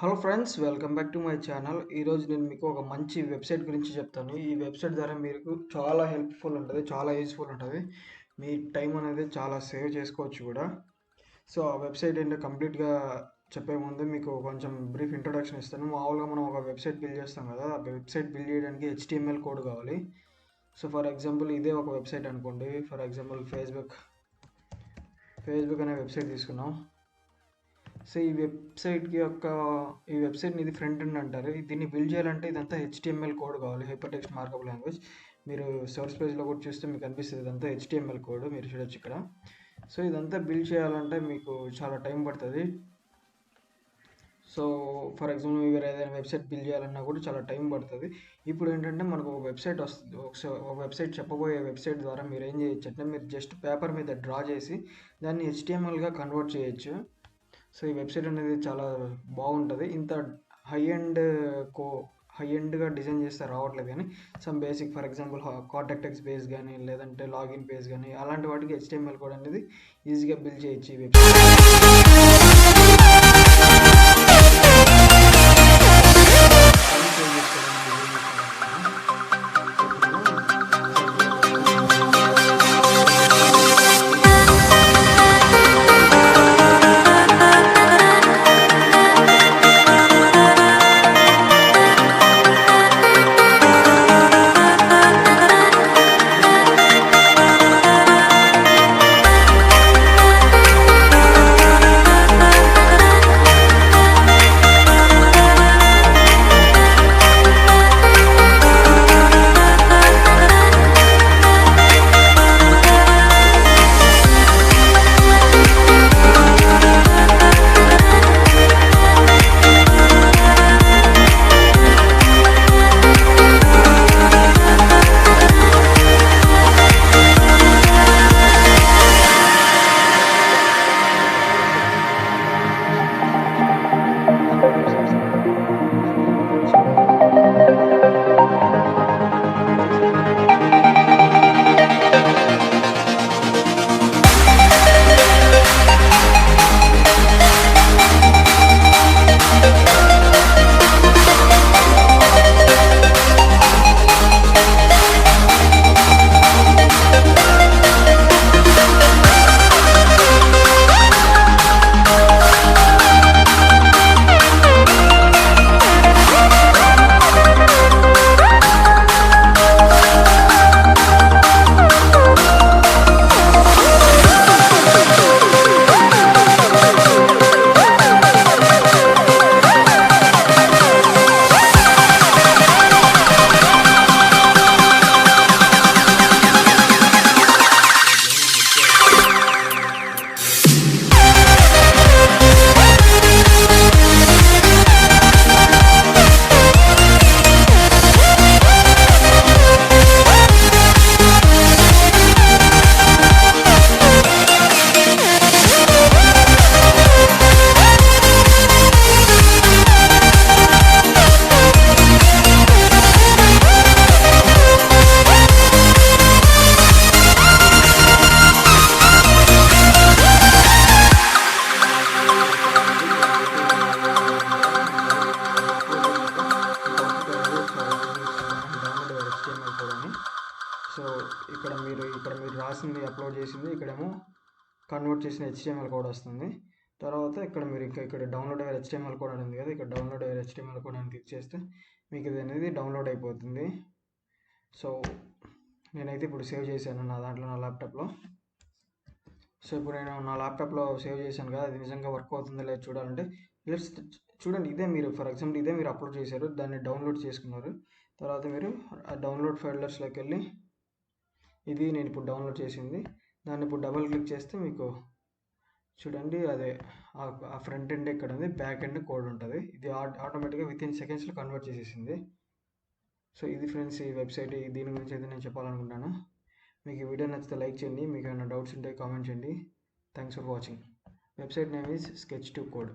Hello friends, welcome back to my channel. ఈరోజు నేను మీకు ఒక మంచి వెబ్సైట్ గురించి చెప్తాను. ఈ వెబ్సైట్ ద్వారా మీకు చాలా హెల్ప్ఫుల్ ఉంటుంది, చాలా యూస్ఫుల్ ఉంటుంది. మీ టైం అనేది చాలా సేవ్ చేసుకోవచ్చు కూడా. సో ఆ వెబ్సైట్ ఏంటో కంప్లీట్గా చెప్పే ముందు మీకు కొంచెం బ్రీఫ్ ఇంట్రొడక్షన్ ఇస్తాను. మామూలుగా మనం ఒక వెబ్సైట్ బిల్డ్ చేస్తాం కదా, ఆ వెబ్సైట్ బిల్డ్ చేయడానికి HTML కోడ్ కావాలి. సో ఫర్ ఎగ్జాంపుల్ ఇదే ఒక వెబ్సైట్ అనుకోండి. ఫర్ ఎగ్జాంపుల్ ఫేస్బుక్ అనే వెబ్సైట్ తీసుకున్నాం. సో ఈ వెబ్సైట్ని ఇది ఫ్రంట్ ఎండ్ అంటారు. దీన్ని బిల్డ్ చేయాలంటే ఇదంతా HTML కోడ్ కావాలి, హైపర్ టెక్స్ట్ మార్కప్ లాంగ్వేజ్. మీరు సోర్స్ పేజ్లో కూడా చూస్తే మీకు అనిపిస్తుంది ఇదంతా HTML కోడ్, మీరు చూడొచ్చు ఇక్కడ. సో ఇదంతా బిల్డ్ చేయాలంటే మీకు చాలా టైం పడుతుంది. సో ఫర్ ఎగ్జాంపుల్ మీరు ఏదైనా వెబ్సైట్ బిల్డ్ చేయాలన్నా కూడా చాలా టైం పడుతుంది. ఇప్పుడు ఏంటంటే మనకు ఒక వెబ్సైట్ వస్తుంది, ఒక వెబ్సైట్ చెప్పబోయే వెబ్సైట్ ద్వారా మీరు ఏం చేయొచ్చు అంటే మీరు జస్ట్ పేపర్ మీద డ్రా చేసి దాన్ని HTMLగా కన్వర్ట్ చేయొచ్చు. సో ఈ వెబ్సైట్ అనేది చాలా బాగుంటుంది. ఇంత హై ఎండ్గా డిజైన్ చేస్తే రావట్లేదు, కానీ some basic for example contact text page కానీ లేదంటే లాగిన్ పేజ్ కానీ అలాంటి వాటికి HTML కోడ్ అనేది ఈజీగా బిల్డ్ చేయొచ్చు ఈ వెబ్సైట్. సో ఇక్కడ మీరు రాసింది అప్లోడ్ చేసింది, ఇక్కడేమో కన్వర్ట్ చేసిన HTML కోడ్ వస్తుంది. తర్వాత ఇక్కడ మీరు ఇక్కడ డౌన్లోడ్ అయ్యే HTML కోడ్ అని ఉంది కదా, ఇక్కడ డౌన్లోడ్ అయ్యే HTML కోడ్ అని క్లిక్ చేస్తే మీకు ఇది అనేది డౌన్లోడ్ అయిపోతుంది. సో నేనైతే ఇప్పుడు సేవ్ చేశాను నా దాంట్లో, నా ల్యాప్టాప్లో. సో ఇప్పుడు నేను నా ల్యాప్టాప్లో సేవ్ చేశాను కదా, అది నిజంగా వర్క్ అవుతుందో లేదో చూడాలంటే చూడండి. ఇదే మీరు ఫర్ ఎగ్జాంపుల్ ఇదే మీరు అప్లోడ్ చేశారు, దాన్ని డౌన్లోడ్ చేసుకున్నారు. తర్వాత మీరు ఆ డౌన్లోడ్ ఫోల్డర్స్లోకి వెళ్ళి ఇది నేను ఇప్పుడు డౌన్లోడ్ చేసింది, దాన్ని ఇప్పుడు డబుల్ క్లిక్ చేస్తే మీకు చూడండి అదే ఆ ఫ్రంట్ ఎండ్ ఇక్కడ ఉంది, బ్యాక్ ఎండ్ కోడ్ ఉంటుంది. ఇది ఆటోమేటిక్గా వితిన్ సెకండ్స్లో కన్వర్ట్ చేసేసింది. సో ఇది ఫ్రెండ్స్ ఈ వెబ్సైట్, దీని గురించి అయితే నేను చెప్పాలనుకుంటాను. మీకు ఈ వీడియో నచ్చితే లైక్ చేయండి, మీకు ఏమైనా డౌట్స్ ఉంటే కామెంట్ చేయండి. Thanks for watching. Website name is sketch2code.